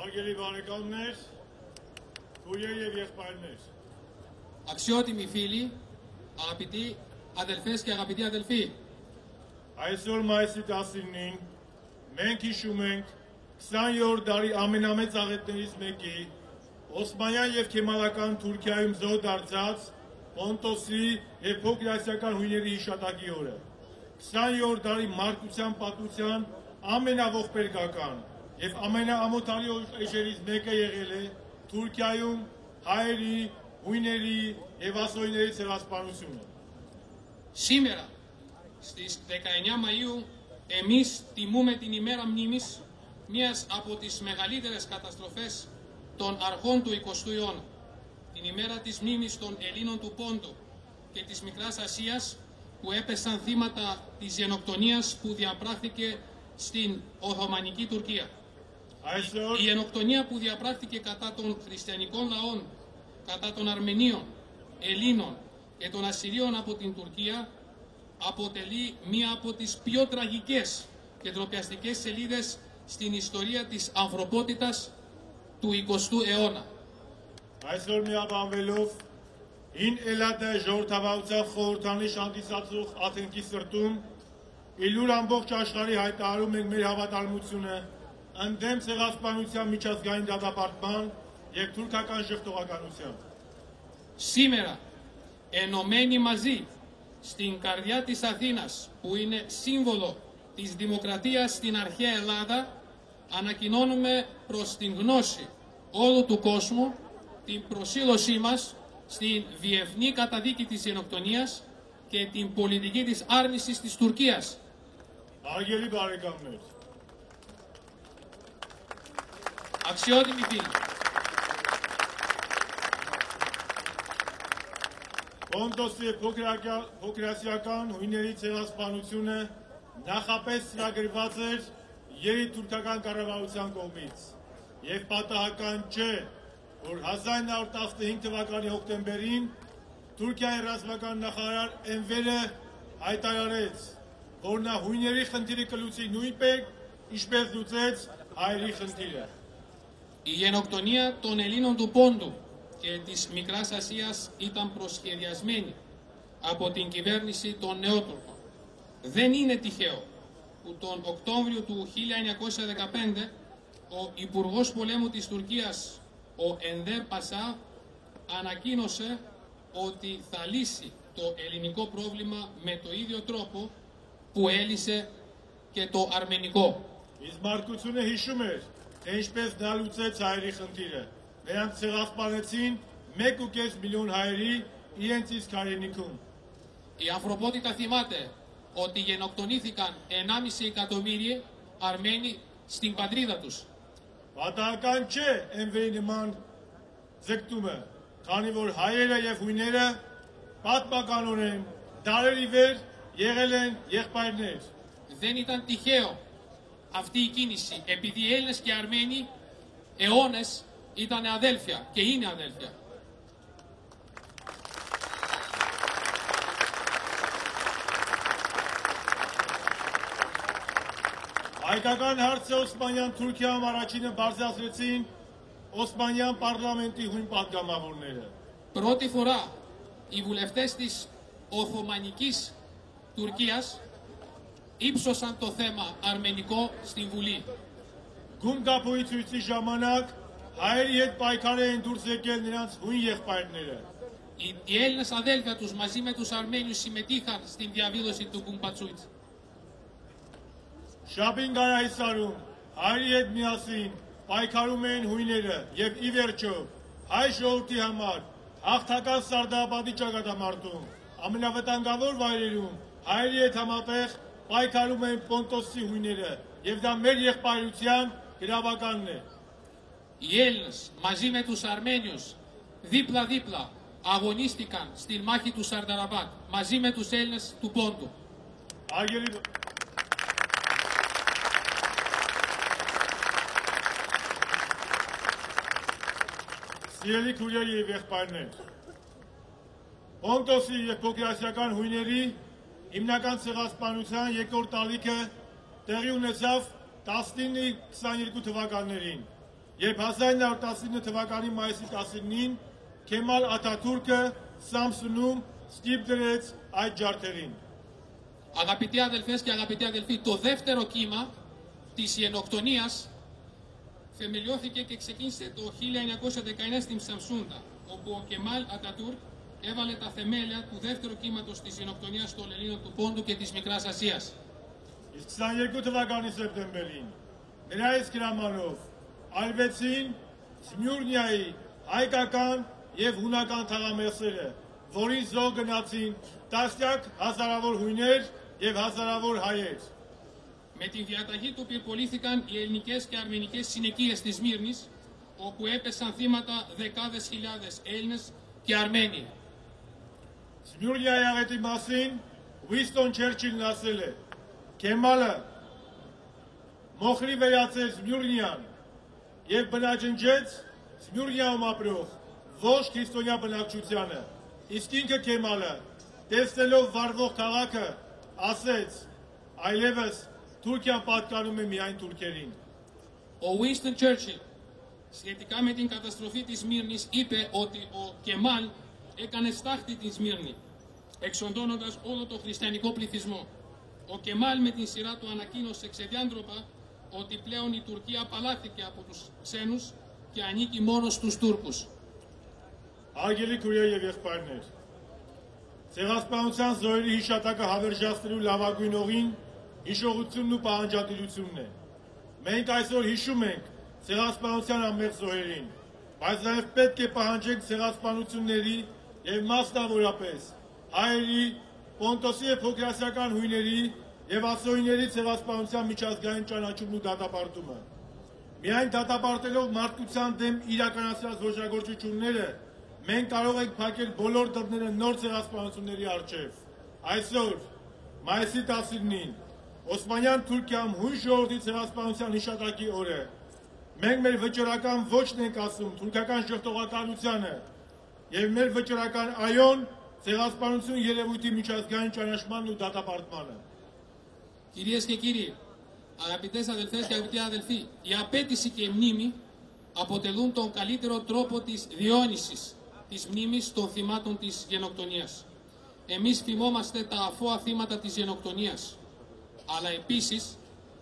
Հարգելի բարեկամներ, քույրեր եւ եղբայրներ. Αξιότιμοι φίλοι, αγαπητοί αδελφές και αγαπητοί αδελφοί. Այսօր մայիսի 19-ին մենք հիշում ենք 20-րդ դարի ամենամեծ աղետներից մեկի Օսմանյան եւ Քեմալական Թուրքիայում զոհ դարձած Պոնտոսի եւ փոքրասիական հույների հիշատակի օրը։ 20-րդ դարի մարդկության պատմության ամենաողբերգական եւ ամենաամոթալի էջերից մեկը եղել է Թուրքիայում հայերի, հույների եւ ասորիների ցեղասպանությունը։ Σήμερα, στις 19 Μαΐου, εμείς τιμούμε την ημέρα μνήμης μιας από τις μεγαλύτερες καταστροφές των αρχών του 20ου αιώνα. Την ημέρα της μνήμης των Ελλήνων του Πόντου και της Μικράς Ασίας που έπεσαν θύματα της γενοκτονίας που διαπράχθηκε στην Οθωμανική Τουρκία. Η γενοκτονία που διαπράχθηκε κατά των χριστιανικών λαών, κατά των Αρμενίων, Ελλήνων και των Ασσυρίων από την Τουρκία αποτελεί μία από τις πιο τραγικές και ντροπιαστικές σελίδες στην ιστορία της ανθρωπότητας του 20ου αιώνα. Այսօր միաբանվելով հին Էլադը ժողովրդավարության խորհրդանիշ հանդիսացող աթենքի սրտում իլուր ամբողջ աշխարհի հայտարարում ենք մեր հավատարմությունը ընդդեմ ցեղասպանության միջազգային դատապարտման եւ թուրքական ժխտողականության. Σήμερα, ενωμένοι μαζί στην καρδιά της Αθήνας, που είναι σύμβολο της δημοκρατίας στην αρχαία Ελλάδα, ανακοινώνουμε προς την γνώση όλου του κόσμου την προσήλωσή μας στην διεθνή καταδίκη της γενοκτονίας και την πολιτική της άρνησης της Τουρκίας. Արգելի բարեկամներ. Αξιότιμοι φίλοι. Պոնտոսի եւ փոքրասիական հույների ցեղասպանությունը նախապես ծրագրված էր երիտուրքական կառավարության կողմից եւ պատահական չէ, որ 1915 թվականի հոկտեմբերին Թուրքիայի ռազմական նախարար Էնվերը հայտարարեց, որ նա հույների խնդիրը կլուծի նույնպես, ինչպես լուծեց հայերի խնդիրը. Η γενοκτονία των Ελλήνων του Πόντου και της Μικράς Ασίας ήταν προσχεδιασμένη από την κυβέρνηση των Νεότουρκων. Δεν είναι τυχαίο που τον Οκτώβριο του 1915 ο Υπουργός Πολέμου της Τουρκίας, ο Ενδέρ Πασά, ανακοίνωσε ότι θα λύσει το ελληνικό πρόβλημα με το ίδιο τρόπο που έλυσε και το αρμενικό. Իսկ մարդկությունը հիշում էր, թե ինչպես նա լուծեց հայերի խնդիրը. Նրանք ցեղասպանեցին 1,5 միլիոն հայերի իրենց իսկ հայրենիքում. Η ανθρωπότητα θυμάται ότι γενοκτονήθηκαν 1,5 εκατομμύριο Αρμένοι στην πατρίδα τους. Պատահական չէ Էնվերի նման ձգտումը, քանի որ հայերը եւ հույները պատմականորեն դարերի վեր եղել են եղբայրներ. Δεν ήταν τυχαίο αυτή η κίνηση, επειδή οι Έλληνες και οι Αρμένοι αιώνες ήταν αδέλφια και είναι αδέλφια. Հայկական հարցը Օսմանյան Թուրքիայում առաջինը բարձրացրեցին Օսմանյան parlamenti հույն պատգամավորները. Πρώτη φορά οι βουλευτές της Οθωμανικής Τουρκίας ύψωσαν το θέμα αρμενικό στην Βουλή. Գում գապույցույցի ժամանակ հայերի հետ պայքար էին դուրս եկել նրանց հույն եղբայրները. Οι Έλληνες αδέλφια τους μαζί με τους Αρμένιους συμμετείχαν στην διαδήλωση του Κουμπατσούιτς. Շաբին գարայսարում հայերի հետ միասին պայքարում էին հույները եւ ի վերջո հայ ժողովրդի համար հաղթական սարդապատի ճակատամարտում ամենավտանգավոր վայրերում հայերի հետ համատեղ պայքարում էին Պոնտոսի հույները եւ դա մեր եղբայրության գրավականն է. Οι Έλληνες μαζί με τους Αρμένιους δίπλα-δίπλα αγωνίστηκαν στη μάχη του Σαρδαραμπάτ μαζί με τους Έλληνες του Πόντου. Սիրելի քույրեր եւ եղբայրներ, Պոնտոսի եւ փոքրասիական հույների հիմնական ցեղասպանության երկրորդ տալիքը տեղի ունեցավ 19-22 թվականներին, երբ 1919 թվականի մայիսի 19-ին Քեմալ Աթաթուրքը Սամսունում ստիպ դրեց այդ ջարդերին։ Αγαπητοί αδελφές και αγαπητοί αδελφοί, το δεύτερο κύμα της γενοκτονίας θεμελιώθηκε και ξεκίνησε το 1919 στην Σαμσούντα, όπου ο Κεμάλ Ατατούρκ έβαλε τα θεμέλια του δεύτερου κύματος της γενοκτονίας των Ελλήνων του Πόντου και της Μικράς Ασίας. Իսկ 22 թվականի սեպտեմբերին նրա իսկ հրամանով արվեցին Սմյուրնիայի հայկական եւ հունական թաղամասերը, որին զոհ գնացին տասնյակ հազարավոր հույներ եւ հազարավոր հայեր։ Με την διαταγή του πυρπολήθηκαν οι ελληνικές και αρμενικές συνοικίες της Σμύρνης, όπου έπεσαν θύματα δεκάδες χιλιάδες Έλληνες και Αρμένοι. Սմյուրնիայի աղետի մասին Ուինստոն Չերչիլն ասել է. Քեմալը մոխրի վերածեց Սմյուրնիան եւ բնաջնջեց Սմյուրնիայում ապրող ոչ քրիստոնյա բնակչությանը։ Իսկ ինքը Քեմալը, տեսնելով վառվող քաղաքը, ասեց. Այլևս Թուրքիան պատկանում է միայն τουρκերին։ Ο Winston Churchill, σχετικά με την καταστροφή της Σμύρνης, είπε ότι ο Κεμάλ έκανε στάχτη την Σμύρνη, εξοντώνοντας όλο το χριστιανικό πληθυσμό. Ο Κεμάλ με την σειρά του ανακοίνωσε ξεδιάντροπα ότι πλέον η Τουρκία απαλλάχθηκε από τους ξένους και ανήκει μόνο στους Τούρκους. Արգելի քույրեր եւ եղբայրներ, Ցեղասպանության զոհերի հիշատակը հավերժացնելու լավագույն օղին հիշողությունն ու պահանջատիրությունն է։ Մենք այսօր հիշում ենք ցեղասպանության ամենայն զոհերին, բայց նաև պետք է պահանջենք ցեղասպանությունների եւ մասնավորապես հայերի, Պոնտոսի եւ Փոքրասիական հույների եւ ասոյիների ցեղասպանության միջազգային ճանաչումն ու դատապարտումը։ Միայն դատապարտելով մարդկության դեմ իրականացրած ոճրագործությունները մենք կարող ենք փակել բոլոր դռները նոր ցեղասպանությունների առջև։ Այսօր, մայիսի 19-ին, Օսմանյան Թուրքիայում հույն ժողովրդի ցեղասպանության հիշատակի օր է։ Մենք մեր վճռական ոչն ենք ասում թուրքական շղթողականությանը եւ մեր վճռական այոն ցեղասպանություն երևույթի միջազգային ճանաչմանն ու դատապարտմանը։ Κυρίες και κύριοι, αγαπητές αδελφές και αγαπητοί αδελφοί, η απέτηση και η μνήμη αποτελούν τον καλύτερο τρόπο της διόνυσης της μνήμης των θυμάτων της γενοκτονίας. Εμείς θυμόμαστε τα αθώα θύματα της γενοκτονίας, αλλά επίσης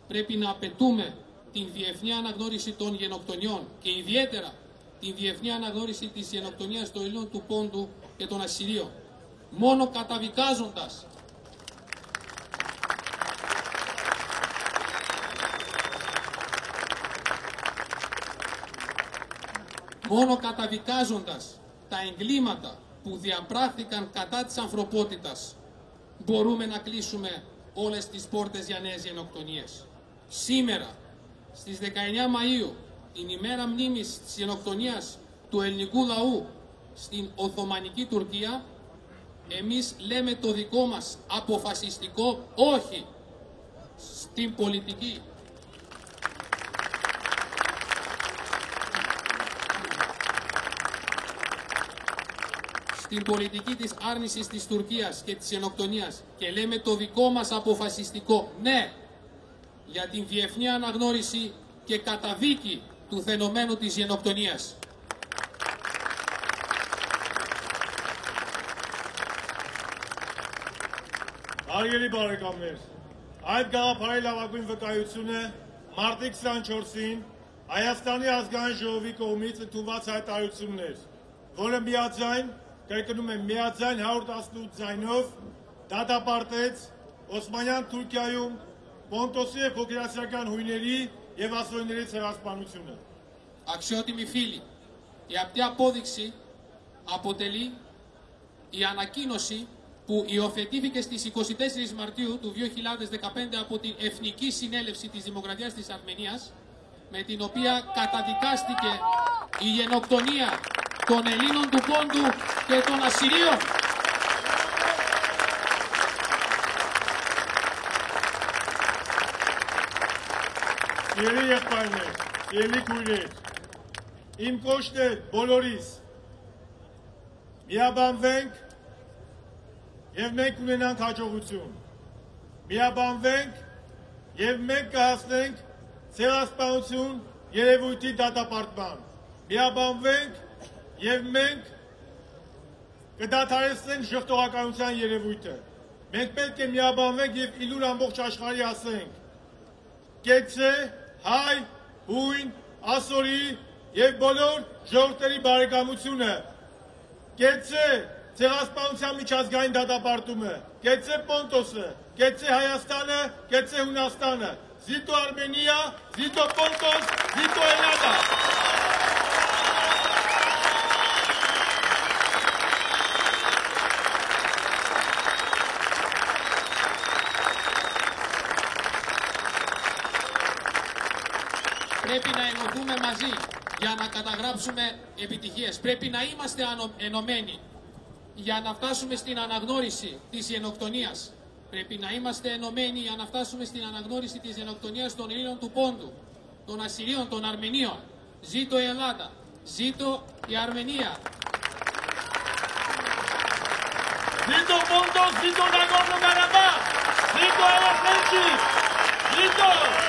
πρέπει να απαιτούμε την διεθνή αναγνώριση των γενοκτονιών και ιδιαίτερα την διεθνή αναγνώριση της γενοκτονίας των Ελλήνων του Πόντου και των Ασσυρίων. Μόνο καταδικάζοντας τα εγκλήματα που διαπράχθηκαν κατά της ανθρωπότητας μπορούμε να κλείσουμε όλες τις πόρτες για νέες γενοκτονίες. Σήμερα, στις 19 Μαΐου, την ημέρα μνήμης της γενοκτονίας του ελληνικού λαού στην Οθωμανική Τουρκία, εμείς λέμε το δικό μας αποφασιστικό όχι στην πολιτική. Στην πολιτική της άρνησης της Τουρκίας και της γενοκτονίας και λέμε το δικό μας αποφασιστικό ναι για την διεθνή αναγνώριση και καταδίκη του φαινομένου της γενοκτονίας. Արգելի բարեկամներ, այդ գաղափարի լավագույն վկայությունը մարտի 24-ին Հայաստանի ազգային ժողովի կողմից ընդունված հայտարարությունն էր, որը միաձայն, կրկնում եմ, միաձայն 118 ձայնով դատապարտեց Օսմանյան Թուրքիայում Պոնտոսի եւ Փոքրասիական հույների եւ ասոյիների ցեղասպանությունը. Αξιότιμοι φίλοι, η απτή απόδειξη αποτελεί η ανακοίνωση που υιοθετήθηκε στις 24 Μαρτίου του 2015 από την Εθνική Συνέλευση της Δημοκρατίας της Αρμενίας, με την οποία καταδικάστηκε η γενοκτονία των Ελλήνων του Πόντου και των Ασσυρίων. Սիրելի եղբայրներ, սիրելի քույրեր, իմ կոչն է բոլորիս, միաբանվենք եւ մենք ունենանք հաջողություն, միաբանվենք եւ մենք կհասնենք ցեղասպանություն երևույթի դատապարտման։ Միաբանվենք եւ մենք կդադարեցնենք ժխտողականության երևույթը։ Մենք պետք է միաբանվենք եւ իլուր ամբողջ աշխարհի ասենք. կեցե հայ, հույն, ասորի եւ բոլոր ժողովրդերի բարեկամությունը, կեցե ցեղասպանության միջազգային դատապարտումը, կեցե Պոնտոսը, կեցե Հայաստանը, կեցե Հունաստանը, Զիտո Արմենիա, Զիտո Պոնտոս, Զիտո Էլադա։ Πρέπει να ενωθούμε μαζί για να καταγράψουμε επιτυχίες. Πρέπει να είμαστε ενωμένοι για να φτάσουμε στην αναγνώριση της γενοκτονίας. Πρέπει να είμαστε ενωμένοι για να φτάσουμε στην αναγνώριση της γενοκτονίας των Ελλήνων του Πόντου, των Ασσυρίων, των Αρμενίων. Ζήτω η Ελλάδα, ζήτω η Αρμενία. Ζήτω Πόντος, ζήτω Ναγκόρνο Καραμπάχ, ζήτω Ελευθέρωση, ζήτω!